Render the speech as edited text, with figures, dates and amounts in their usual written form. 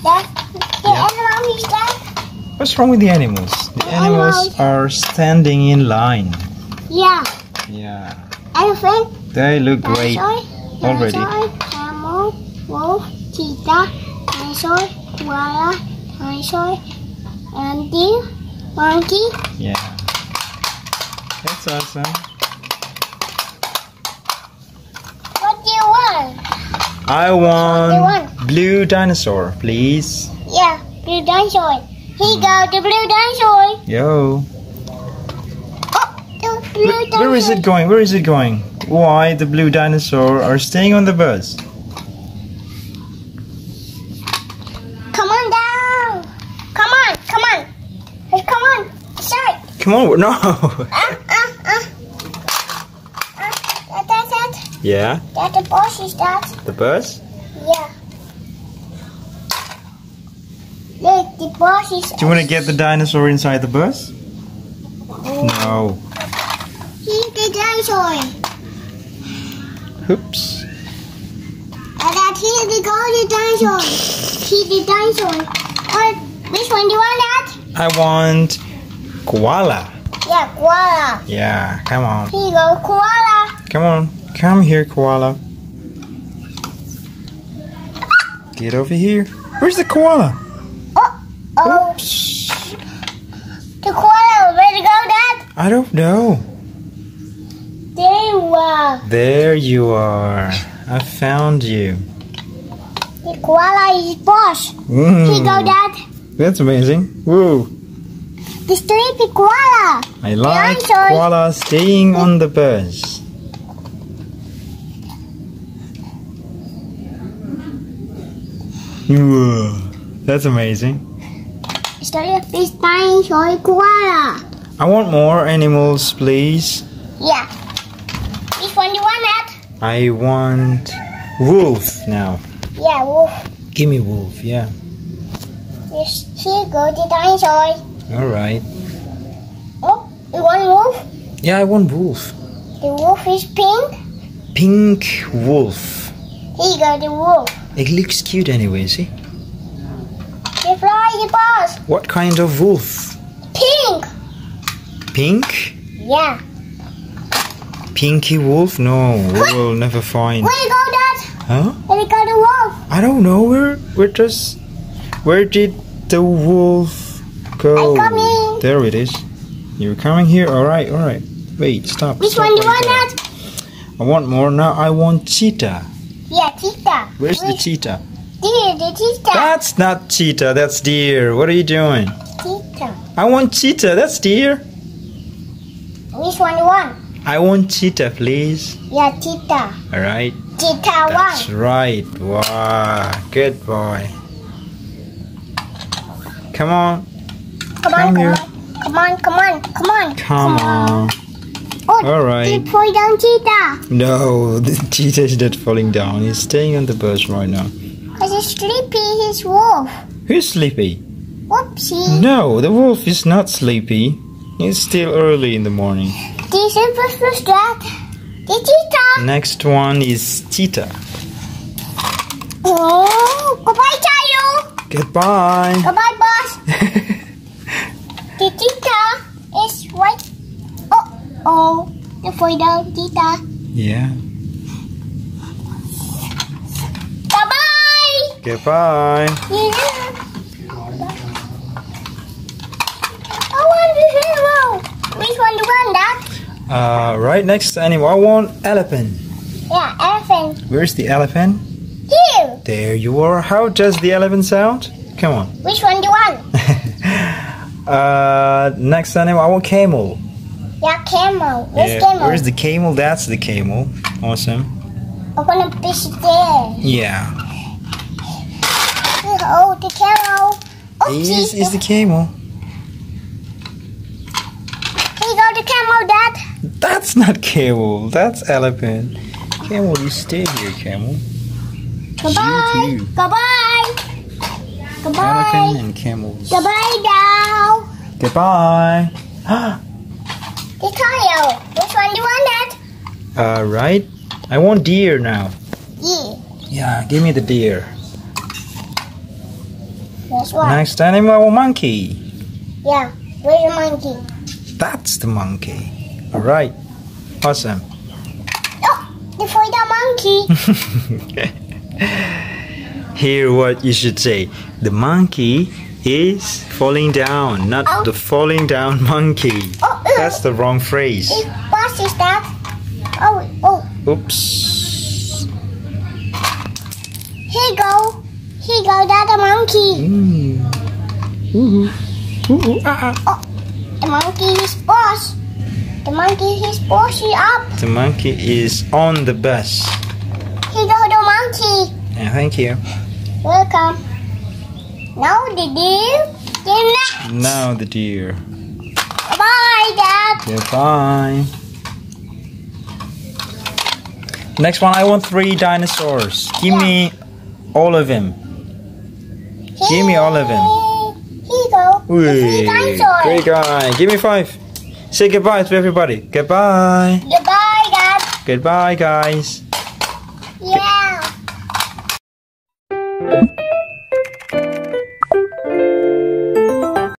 The animal is that? What's wrong with the animals? The animals are standing in line. Yeah. Yeah. Elephant. They look great already. Dinosaur, camel, wolf, cheetah, dinosaur, koala, dinosaur, and deer, monkey. Yeah. That's awesome. What do you want? I want blue dinosaur, please. Yeah, blue dinosaur. Here you go, the blue dinosaur. Yo. Oh, the blue dinosaur. Where is it going? Where is it going? Why the blue dinosaur are staying on the bus? Come on down. Come on, come on. Come on, start. Come on, no. That. Yeah. That the bus is that. The bus? Yeah. Look, the bus is. Do you want to get the dinosaur inside the bus? No. Here's the dinosaur. Oops. And that here the golden dinosaur. Here's the dinosaur. Which one do you want that? I want koala. Yeah, koala. Yeah, come on. Here you go, koala. Come on. Come here, koala. Get over here. Where's the koala? Oh. Oops. The koala, where to go, Dad? I don't know. There you are. There you are. I found you. The koala is boss. Here you go, Dad. That's amazing. Whoa. The sleepy koala. I like dinosaur. koala staying on the bus. Whoa. That's amazing. This dinosaur koala. I want more animals, please. Yeah. Which one do you want, Dad? I want wolf now. Yeah, wolf. Give me wolf, yeah. Yes, here you go, the dinosaur. Alright. Oh, you want wolf? Yeah, I want wolf. The wolf is pink. Pink wolf. Here you go, the wolf. It looks cute anyway, see? The fly, the boss. What kind of wolf? Pink. Pink? Yeah. Pinky wolf? No, we will never find. Where you go, Dad? Huh? Where you go, the wolf? I don't know. Where did the wolf go? I'm coming. There it is. You're coming here? Alright, alright. Wait, stop. Which stop one do you right want, there. Dad? I want more now. I want cheetah. Yeah, cheetah. Where's the cheetah? Deer, the cheetah. That's not cheetah, that's deer. What are you doing? Cheetah. I want cheetah, that's deer. Which one do you want? I want cheetah, please. Yeah, cheetah. Alright. Cheetah That's one. right. Wow. Good boy. Come on. Come here. Come on. Come on. Oh, Alright. Keep fall down, cheetah. No, the cheetah is not falling down. He's staying on the bus right now. Because he's sleepy, he's wolf. Who's sleepy? Whoopsie. No, the wolf is not sleepy. It's still early in the morning. This is that. The cheetah. Next one is cheetah. Oh, goodbye, Chayo. Goodbye. Goodbye, boss. The cheetah is right. Oh, the fall down, cheetah. Yeah. Bye-bye. Goodbye. Yeah. I want the hero. Which one do you want, Dad? Right next animal, I want elephant. Yeah, elephant. Where's the elephant? Here. There you are. How does the elephant sound? Come on. Which one do you want? Next animal, I want camel. Yeah, camel. Where's Yeah, camel? where's the camel? That's the camel. Awesome. I want to fish there. Yeah. Oh, the camel. Oh, This geez. is the camel. Here you go, the camel, Dad. That's not camel. That's elephant. Camel, you stay here, camel. Goodbye. You too. Goodbye. Goodbye. Elephant and camels. Goodbye, now. Goodbye. The tail. Which one do you want, Dad? Right. I want deer now. Yeah. Yeah, give me the deer. That's what? Next animal, monkey. Yeah. Where's the monkey? That's the monkey. All right. Awesome. Oh, they find the monkey. Here, what you should say. The monkey is falling down, not the falling down monkey. That's the wrong phrase. What is that? Oh. Oops. Here you go. That's a monkey. Oh, the monkey is boss. The monkey is bossy up. The monkey is on the bus. Here go the monkey. Yeah, thank you. Welcome. Now the deer. Then next. Now the deer. Bye, Dad. Goodbye. Next one, I want 3 dinosaurs. Give me all of them. Give me all of them. Here you go. The 3 dinosaurs. Great guy. Give me 5. Say goodbye to everybody. Goodbye. Goodbye, Dad. Goodbye, guys. Yeah.